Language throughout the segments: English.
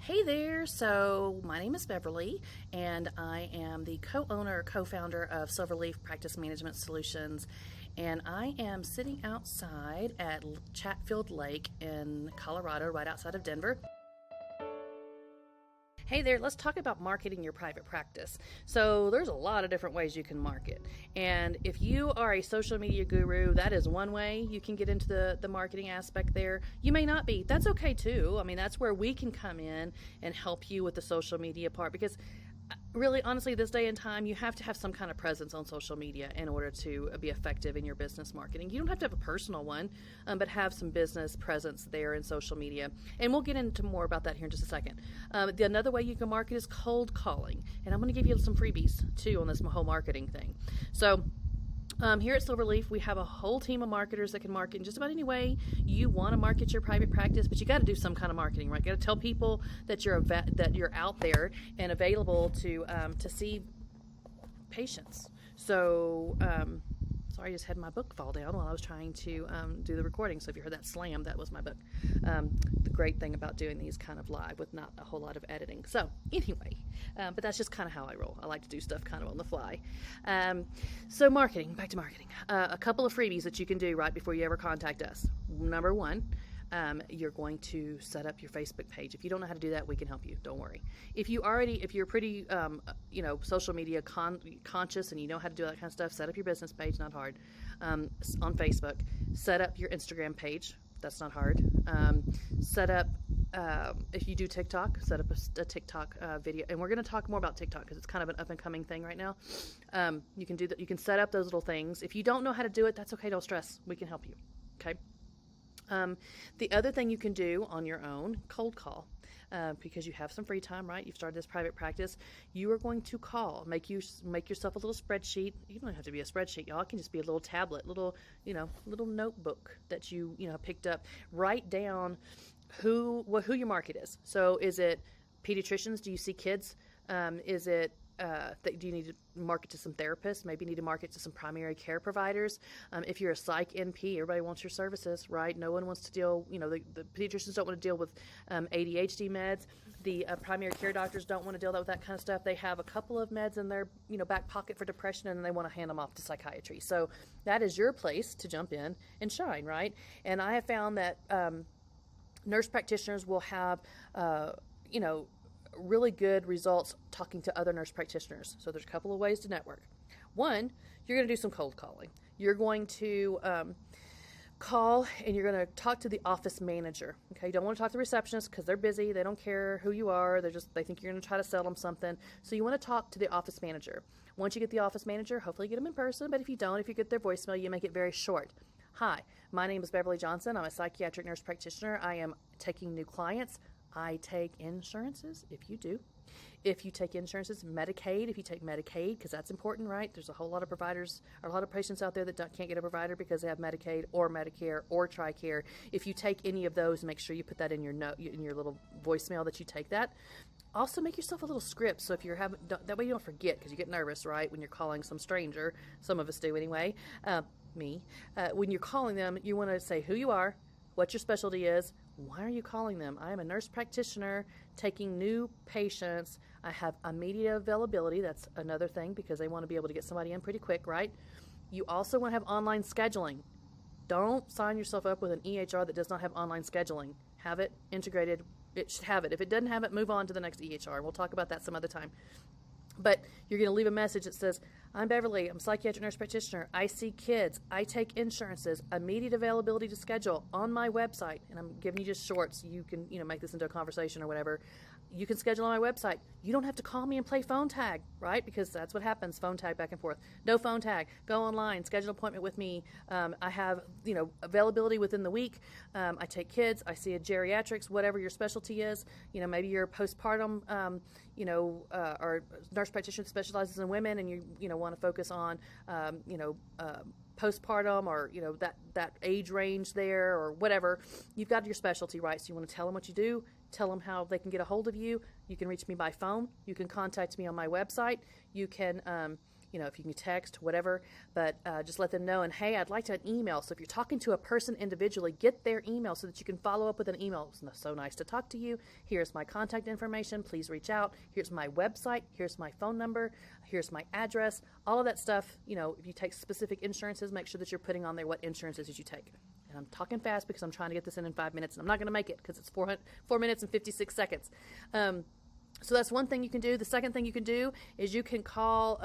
Hey there, so my name is Beverly, and I am the co-owner or co-founder of Silverleaf Practice Management Solutions, and I am sitting outside at Chatfield Lake in Colorado, right outside of Denver. Hey there, let's talk about marketing your private practice. So there's a lot of different ways you can market. And if you are a social media guru, that is one way you can get into the marketing aspect there. You may not be. That's okay too. I mean, that's where we can come in and help you with the social media part, because really, honestly, this day and time, you have to have some kind of presence on social media in order to be effective in your business marketing. You don't have to have a personal one, but have some business presence there in social media. And we'll get into more about that here in just a second. Another way you can market is cold calling. And I'm going to give you some freebies, too, on this whole marketing thing. So here at Silverleaf, we have a whole team of marketers that can market in just about any way you want to market your private practice, but you got to do some kind of marketing, right? You got to tell people that you're out there and available to see patients. So, sorry, I just had my book fall down while I was trying to do the recording. So if you heard that slam, that was my book. The great thing about doing these kind of live with not a whole lot of editing. So anyway, but that's just kind of how I roll. I like to do stuff kind of on the fly. So marketing, back to marketing. A couple of freebies that you can do right before you ever contact us. Number one, you're going to set up your Facebook page. If you don't know how to do that, we can help you. Don't worry. If you're pretty, social media conscious and you know how to do that kind of stuff, set up your business page. Not hard. On Facebook, set up your Instagram page. That's not hard. Set up, if you do TikTok, set up a TikTok video. And we're going to talk more about TikTok because it's kind of an up and coming thing right now. You can do that. You can set up those little things. If you don't know how to do it, that's okay. Don't stress. We can help you. Okay. The other thing you can do on your own, cold call, because you have some free time, right? You've started this private practice. You are going to call, make yourself a little spreadsheet. You don't have to be a spreadsheet, y'all. It can just be a little tablet, little notebook that you picked up. Write down who your market is. So is it pediatricians? Do you see kids? Is it do you need to market to some therapists? Maybe you need to market to some primary care providers. If you're a psych NP, everybody wants your services, right? No one wants to deal, the pediatricians don't want to deal with ADHD meds. The primary care doctors don't want to deal with that kind of stuff. They have a couple of meds in their back pocket for depression, and then they want to hand them off to psychiatry. So that is your place to jump in and shine, right? And I have found that nurse practitioners will have, really good results talking to other nurse practitioners. So there's a couple of ways to network. One, you're going to do some cold calling. You're going to call and you're going to talk to the office manager. Okay, you don't want to talk to the receptionist because they're busy. They don't care who you are. They think you're going to try to sell them something. So you want to talk to the office manager. Once you get the office manager, hopefully you get them in person. But if you don't, if you get their voicemail, you make it very short. Hi, my name is Beverly Johnson. I'm a psychiatric nurse practitioner. I am taking new clients. I take insurances, if you do. If you take insurances, Medicaid, if you take Medicaid, because that's important, right? There's a whole lot of providers, or a lot of patients out there that can't get a provider because they have Medicaid or Medicare or TRICARE. If you take any of those, make sure you put that in your note, in your little voicemail that you take that. Also, make yourself a little script, so if you're that way you don't forget, because you get nervous, right, when you're calling some stranger. Some of us do anyway. When you're calling them, you want to say who you are, what your specialty is. Why are you calling them? I am a nurse practitioner taking new patients. I have immediate availability. That's another thing because they want to be able to get somebody in pretty quick, right? You also want to have online scheduling. Don't sign yourself up with an EHR that does not have online scheduling. Have it integrated. It should have it. If it doesn't have it, move on to the next EHR. We'll talk about that some other time. But you're going to leave a message that says, I'm Beverly, I'm a psychiatric nurse practitioner, I see kids, I take insurances, immediate availability to schedule on my website, and I'm giving you just shorts, you can make this into a conversation or whatever. You can schedule on my website. You don't have to call me and play phone tag, right? Because that's what happens, phone tag back and forth. No phone tag. Go online, schedule an appointment with me. I have, availability within the week. I take kids. I see a geriatrics, whatever your specialty is. Maybe you're postpartum, or nurse practitioner that specializes in women and you want to focus on, postpartum or, that age range there or whatever. You've got your specialty, right? So you want to tell them what you do. Tell them how they can get a hold of you. You can reach me by phone. You can contact me on my website. You can if you can text, whatever, but just let them know. And hey, I'd like to an email. So if you're talking to a person individually, get their email so that you can follow up with an email. It's so nice to talk to you. Here's my contact information. Please reach out. Here's my website. Here's my phone number. Here's my address. All of that stuff. If you take specific insurances, make sure that you're putting on there what insurances you take. And I'm talking fast because I'm trying to get this in 5 minutes, and I'm not going to make it because it's 4 minutes and 56 seconds. So that's one thing you can do. The second thing you can do is you can call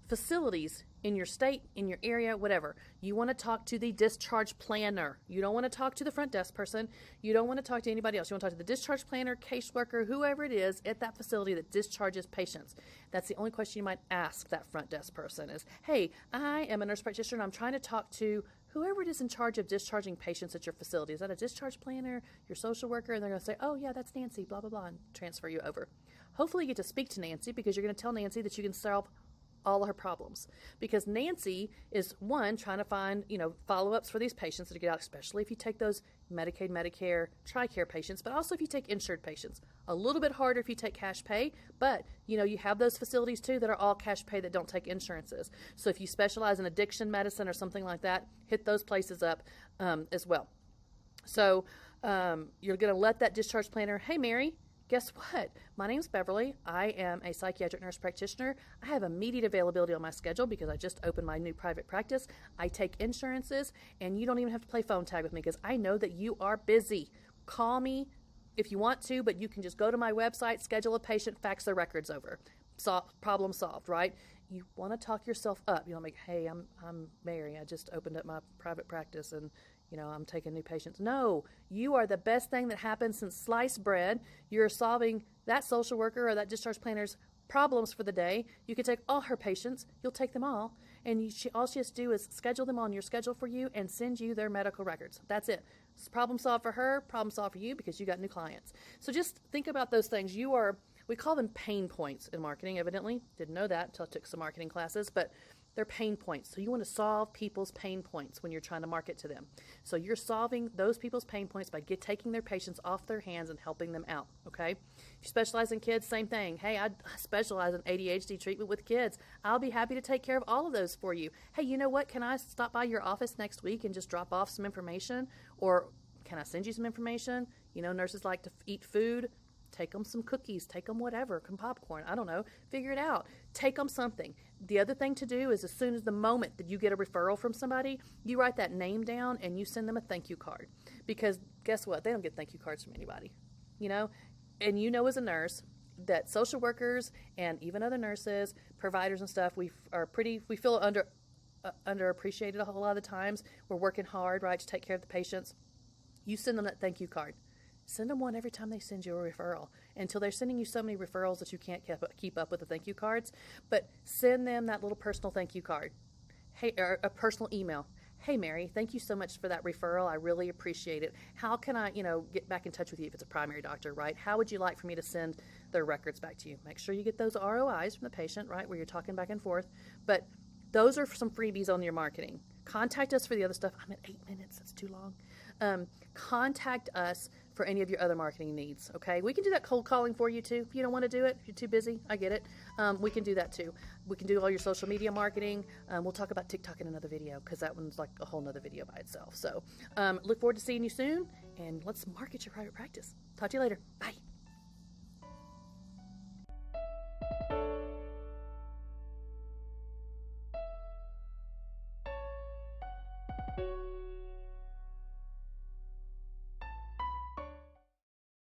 facilities in your state, in your area, whatever. You want to talk to the discharge planner. You don't want to talk to the front desk person. You don't want to talk to anybody else. You want to talk to the discharge planner, caseworker, whoever it is at that facility that discharges patients. That's the only question you might ask that front desk person is, hey, I am a nurse practitioner and I'm trying to talk to whoever it is in charge of discharging patients at your facility. Is that a discharge planner, your social worker? And they're going to say, oh, yeah, that's Nancy, blah, blah, blah, and transfer you over. Hopefully you get to speak to Nancy because you're going to tell Nancy that you can solve all of her problems. Because Nancy is, one, trying to find, follow-ups for these patients that get out, especially if you take those Medicaid, Medicare, TRICARE patients, but also if you take insured patients. A little bit harder if you take cash pay, but, you have those facilities, too, that are all cash pay that don't take insurances. So if you specialize in addiction medicine or something like that, hit those places up as well. So you're going to let that discharge planner, hey, Mary, guess what? My name's Beverly. I am a psychiatric nurse practitioner. I have immediate availability on my schedule because I just opened my new private practice. I take insurances, and you don't even have to play phone tag with me because I know that you are busy. Call me if you want to, but you can just go to my website, schedule a patient, fax their records over. Problem solved, right? You want to talk yourself up. Hey, I'm Mary. I just opened up my private practice, and I'm taking new patients. No, you are the best thing that happened since sliced bread. You're solving that social worker or that discharge planner's problems for the day. You can take all her patients. You'll take them all. And all she has to do is schedule them on your schedule for you and send you their medical records. That's it. It's problem solved for her, problem solved for you because you got new clients. So just think about those things. We call them pain points in marketing, evidently. Didn't know that until I took some marketing classes, but they're pain points. So you want to solve people's pain points when you're trying to market to them. So you're solving those people's pain points by taking their patients off their hands and helping them out, okay? If you specialize in kids, same thing. Hey, I specialize in ADHD treatment with kids. I'll be happy to take care of all of those for you. Hey, you know what? Can I stop by your office next week and just drop off some information? Or can I send you some information? Nurses like to eat food. Take them some cookies, take them whatever, some popcorn, I don't know, figure it out. Take them something. The other thing to do is as soon as the moment that you get a referral from somebody, you write that name down and you send them a thank you card. Because guess what? They don't get thank you cards from anybody, And as a nurse that social workers and even other nurses, providers and stuff, we feel underappreciated a whole lot of the times. We're working hard, right, to take care of the patients. You send them that thank you card. Send them one every time they send you a referral until they're sending you so many referrals that you can't keep up with the thank you cards. But send them that little personal thank you card. Hey, or a personal email. Hey, Mary, thank you so much for that referral. I really appreciate it. How can I, get back in touch with you if it's a primary doctor, right? How would you like for me to send their records back to you? Make sure you get those ROIs from the patient, right, where you're talking back and forth. But those are some freebies on your marketing. Contact us for the other stuff. I'm at 8 minutes. That's too long. Contact us for any of your other marketing needs, okay? We can do that cold calling for you, too. If you don't want to do it, if you're too busy, I get it. We can do that, too. We can do all your social media marketing. We'll talk about TikTok in another video because that one's like a whole nother video by itself. So look forward to seeing you soon, and let's market your private practice. Talk to you later. Bye.